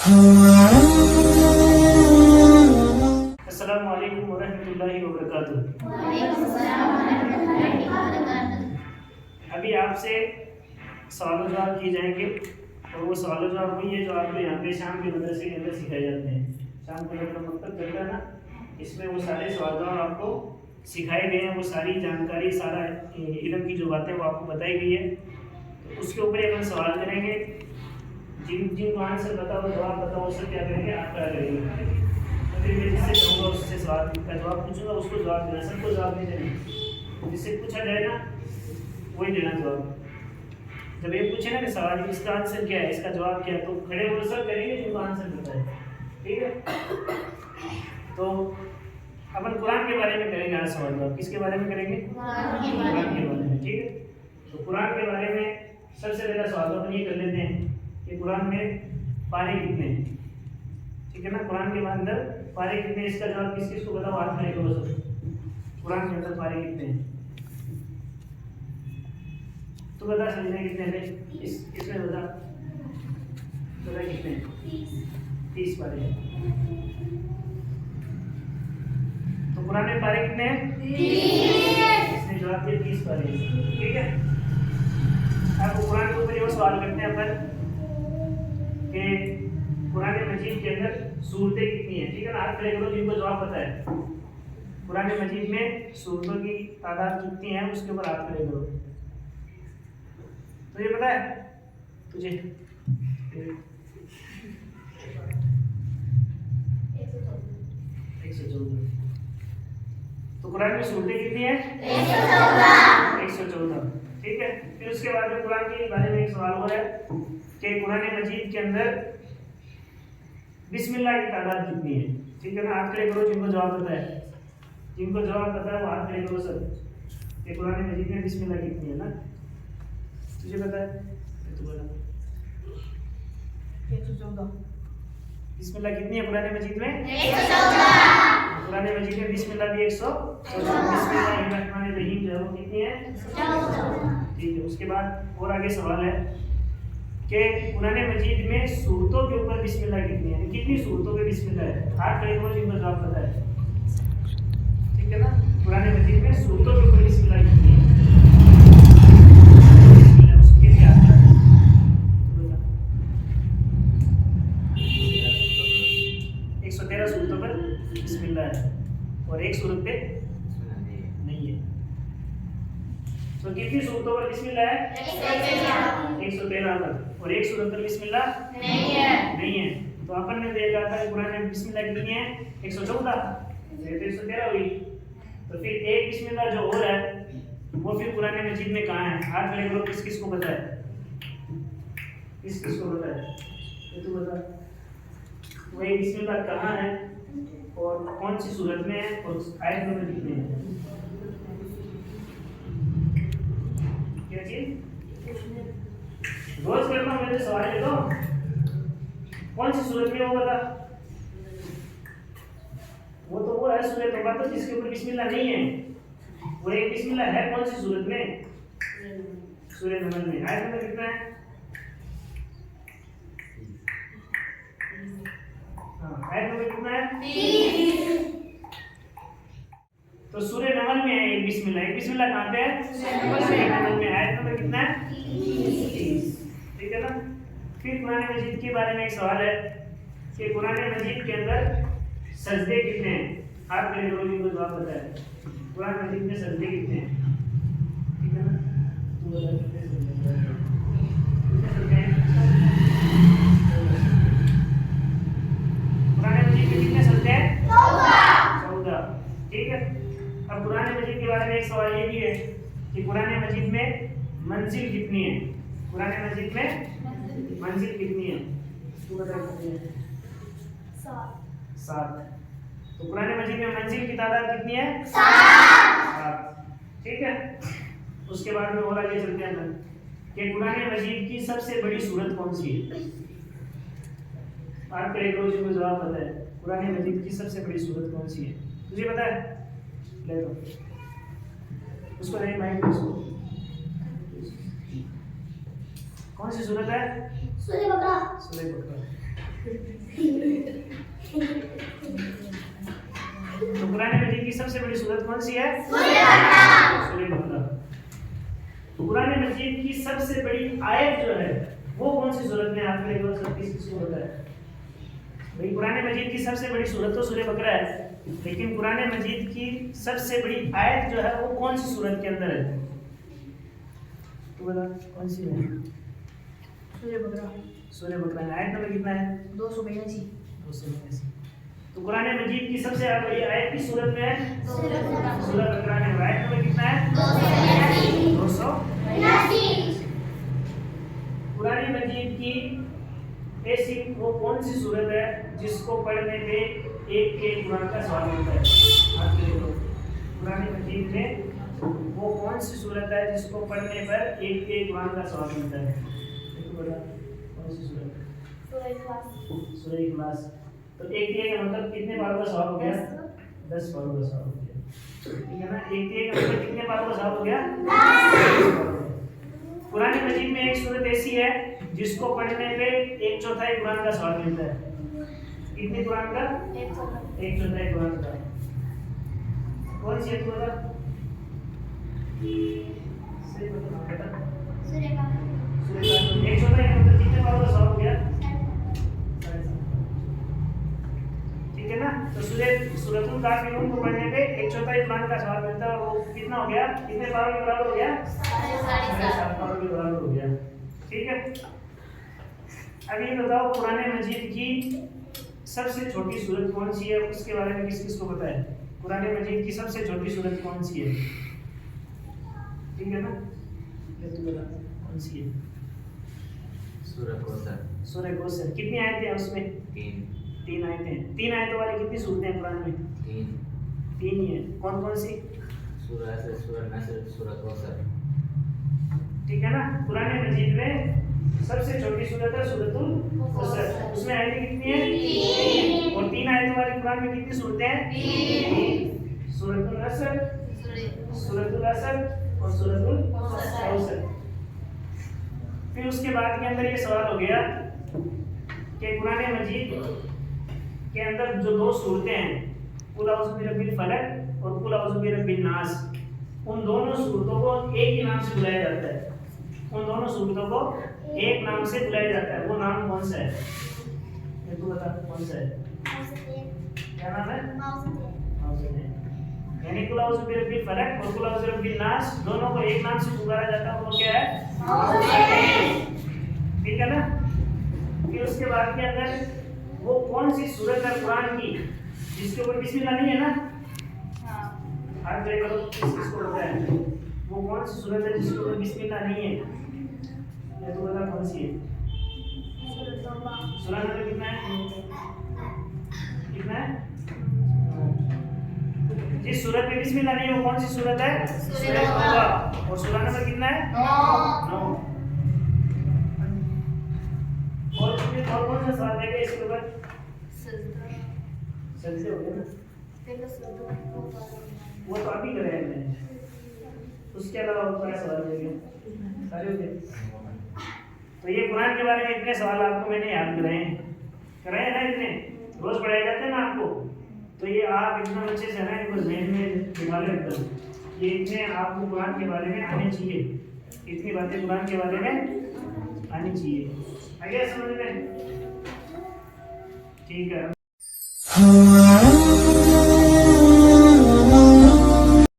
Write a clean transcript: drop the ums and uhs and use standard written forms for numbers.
अस्सलामु अलैकुम वरहमतुल्लाहि वबरकातुहू। अभी आपसे सवाल जवाब किए जाएंगे और वो सवाल जवाब वही है जो आपको यहाँ पे शाम के मदरसे के अंदर सिखाए जाते हैं। शाम को जब मकतब चलता है ना, इसमें वो सारे सवाल जवाब आपको सिखाए गए हैं, वो सारी जानकारी, सारा इल्म की जो बातें वो आपको बताई गई है। तो उसके ऊपर एक हम सवाल करेंगे, जिनको आंसर बताओ, जवाब बताओ, उससे क्या करेंगे, आप क्या करेंगे। तो फिर मैं जिससे कहूँगा उससे सवाल का जवाब पूछूंगा, उसको जवाब देना, सबको जवाब नहीं देना। जिससे पूछा जाए ना वही देना जवाब। जब ये पूछे ना कि सवाल इसका आंसर क्या है, इसका जवाब क्या है, तो खड़े होकर सब करेंगे जिनको आंसर पता है। ठीक है, तो अपन कुरान के बारे में करेंगे आज सवाल जवाब। किसके बारे में करेंगे? कुरान के बारे में। ठीक है, तो कुरान के बारे में सबसे पहला सवाल अपन ये कर लेते हैं कि कुरान में पारे कितने हैं। ठीक है ना, कुरान के अंदर पारे कितने हैं, इसका जवाब किस किस को बताओ, हाथ खड़े करो सब। कुरान के अंदर पारे कितने हैं तो बता, समझने कितने हैं इसमें बता कितने हैं? 30 पारे हैं। तो कुरान में पारे कितने हैं? 30। इसने जवाब दिया 30 पारे। ठीक है, अब कुरान के ऊपर ये सवाल करते हैं अपन कि कुरान मजीद के अंदर सूरतें कितनी हैं। ठीक है ना, हाथ खड़े करो जिनको जवाब पता है। कुरान मजीद में सूरतों की तादाद कितनी है, उसके ऊपर हाथ खड़े करो। तो ये पता है तुझे? 114। तो कुरान में सूरतें कितनी है? 114। ठीक है, फिर उसके बाद में कुरान के बारे में एक सवाल हो रहा है कि कुरान मजीद के अंदर बिस्मिल्लाह की तादाद कितनी है। ठीक है ना, हाथ खड़े करो जिनको जवाब पता है। जिनको जवाब पता है वो हाथ खड़े करो सब कि कुरान मजीद में बिस्मिल्लाह कितनी है ना। तुझे पता है? तू बता। 114। बिस्मिल्लाह कितनी है कुरान मजीद में? 114। कुरान मजीद में बिस्मिल्लाह भी 114। बिस्मिल्लाहिर्रहमानिर्रहीम जो है वो कितनी है? 114। ठीक है, उसके बाद और आगे सवाल है कि कुरान मजीद में सूरतों के ऊपर बिस्मिल्लाह कितनी है, कितनी सूरतों पे बिस्मिल्लाह है। हाथ खड़े करो जिनको जवाब पता है। ठीक है ना, कुरान मजीद में सूरतों के ऊपर बिस्मिल्लाह कितनी है? 113 सूरतों पर बिस्मिल्लाह है और एक सूरत पे नहीं है। तो कितनी सूरतों पर बिस्मिल्लाह है? 113 पर। और एक सूरत पर बिस्मिल्लाह नहीं है। तो अपन ने देखा था कि कुरान में बिस्मिल्लाह कितनी है? 114। ये तो 113 हुई। तो फिर एक बिस्मिल्लाह जो और है वो फिर कुरान मजीद में कहाँ है? हाथ खड़े करो, किस किस को पता है? किस किस को पता है? तो तू बता, वही बिस्मिल्लाह कहाँ है और कौन सी सूरत में है और आयत नंबर कितने हैं? क्या चीज रोज करता हूँ, मेरे सवाल ले दो। कौन सी सूरत में वो बता। वो तो वो है सूरत तौबा, तो जिसके ऊपर बिस्मिल्लाह नहीं है। वो एक बिस्मिल्लाह है कौन सी सूरत में? सूरह नमल में। आयत नंबर कितना है? आयत नंबर कितना है? 30। तो सूरह नमल में है एक बिस्मिल्लाह। एक बिस्मिल्लाह कहाँ पे है? सूरह नमल में। आयत नंबर कितना है? 30। ठीक है ना। फिर कुरान मजीद के बारे में एक सवाल है कि कुरान मजीद के अंदर सजदे कितने हैं। हाथ खड़े करो जिनको जवाब पता है। कुरान मजीद में सजदे कितने हैं? ठीक है ना, तू बता कितने सजदे हैं? कुरान मजीद में कितने सजदे हैं? 14। ठीक है, अब कुरान मजीद के बारे में एक सवाल ये भी है कि कुरान मजीद में मंजिल कितनी है। कुरान मजीद में मंजिल कितनी है? तू बता कितनी है? 7। तो कुरान मजीद में मंजिल की तादाद कितनी है? 7। ठीक है, उसके बाद में और आगे चलते हैं कि कुरान मजीद की सबसे बड़ी सूरत कौन सी है। आप खड़े करो जिनको जवाब पता है। कुरान मजीद की सबसे बड़ी सूरत कौन सी है? तुझे पता है? ले लो उसको, नहीं माइक उसको। कौन सी सूरत है? सूरह बकरा। सूरह बकरा। तो कुरान मजीद की सबसे बड़ी सूरत कौन सी है? सूरह बकरा। तो कुरान मजीद की सबसे बड़ी आयत जो है वो कौन सी सूरत में आपके लिए किसकी सूरत है? भाई कुरान मजीद की सबसे बड़ी सूरत तो सूरह बकरा है, लेकिन कुरान मजीद की सबसे बड़ी आयत जो है वो कौन सी सूरत के अंदर है? तो बता कौन सी है? सूरह बकरा। सूरह बकरा में आयत नंबर कितना है? 282। 282। तो कुरान मजीद की सबसे बड़ी आयत की सूरत में है सूरह बकरा में। आयत नंबर कितना है? 282। कुरान मजीद की ऐसी वो कौन सी सूरत है जिसको पढ़ने पे एक एक कुरान का सवाल मिलता है? आप देखो कुरान मजीद में वो कौन सी सूरत है जिसको पढ़ने पर एक एक कुरान का सवाल मिलता है? देखो बता कौन सी सूरत है? सूरह इखलास। सूरह इखलास। तो एक दिए का मतलब कितने पारों का सवाल हो गया? 10 पारों का सवाल हो गया, ठीक है ना? एक दिए का मतलब कितने पारों का सवाल हो गया? 10। कुरान मजीद में एक सूरत ऐसी है जिसको पढ़ने पे 1/4 कुरान का सवाल मिलता है। कितने कुरान का? 1/4 कुरान का। कौन सी है तू बता? सही बता बेटा। सूरह का 1/4 का मतलब कितने पारों का सवाल हो गया? ठीक है ना? तो सूरतुल काफिरून को पढ़ने पे 1/4 कुरान का सवाल मिलता है, और वो कितना हो गया? कितने पारों के बराबर हो गया? 7.5 पारों के बराबर हो गया, ठीक है? अब ये बताओ कुरान मजीद की सबसे छोटी सूरत कौन सी है? उसके बारे में किस किस को पता है? कुरान मजीद की सबसे छोटी सूरत कौन सी है? ठीक है ना? ये तू बता कौन सी है? सूरह कौसर। सूरह कौसर। कितनी आयतें हैं उसमें? 3 आयतें। 3 आयतों वाली कितनी सूरतें हैं कुरान में? 3 ही है। कौन कौन सी? सूरह से सूरह नसर, सूरह कौसर। ठीक है ना? कुरान मजीद में सबसे छोटी सूरत है सूरतुल कौसर। उसमें आयतें कितनी है? 3। और 3 आयतों वाली कुरान में कितनी सूरतें हैं? 3। सूरतुल नसर, सूरतुल असर और सूरतुल कौसर। फिर उसके बाद के अंदर ये सवाल हो गया कि कुरान मजीद के अंदर जो 2 सूरतें हैं, कुल औज़ु बिरब्बिल फलक और कुल औज़ु बिरब्बिन नास, उन दोनों सूरतों को एक ही नाम से बुलाया जाता है। उन दोनों सूरतों को एक नाम से बुलाया जाता है। वो नाम कौन सा है? ये तू बता कौन सा है? क्या नाम है? मौज़ूद। यानी कुल औज़ु बिरब्बिल फलक और कुल औज़ु बिरब्बिन नास दोनों को एक नाम से पुकारा जाता है, वो क्या है? मौज़ूद। ठीक है ना? फिर उसके बाद के अंदर वो कौन सी सूरत है कुरान की जिसके ऊपर बिस्मिल्लाह नहीं है ना? हाथ खड़े करो, किसको पता है? वो कौन सी सूरत है जिसके ऊपर बिस्मिल्लाह नहीं है? ये तो बता कौन सी है? सूरह नंबर कितना है? कितना है? जिस सूरत में बिस्मिल्लाह नहीं है वो कौन सी सूरत है? सूरह तौबा। और सूरह नंबर कितना है? 9। और कौन सा सवाल है इसके ऊपर? सजदे हो गए ना? वो तो अभी कराया मैंने, उसके अलावा और क्या सवाल है? सारे हो गए। तो ये कुरान के बारे में इतने सवाल आपको मैंने याद कराए ना, इतने रोज पढ़ाए जाते हैं ना आपको। तो ये आप इतना अच्छे से ना इनको ज़हन में दिखा ले एकदम। ये इतने आपको कुरान के बारे में आने चाहिए, इतनी बातें कुरान के बारे में आनी चाहिए। आ गया समझ में? ठीक है।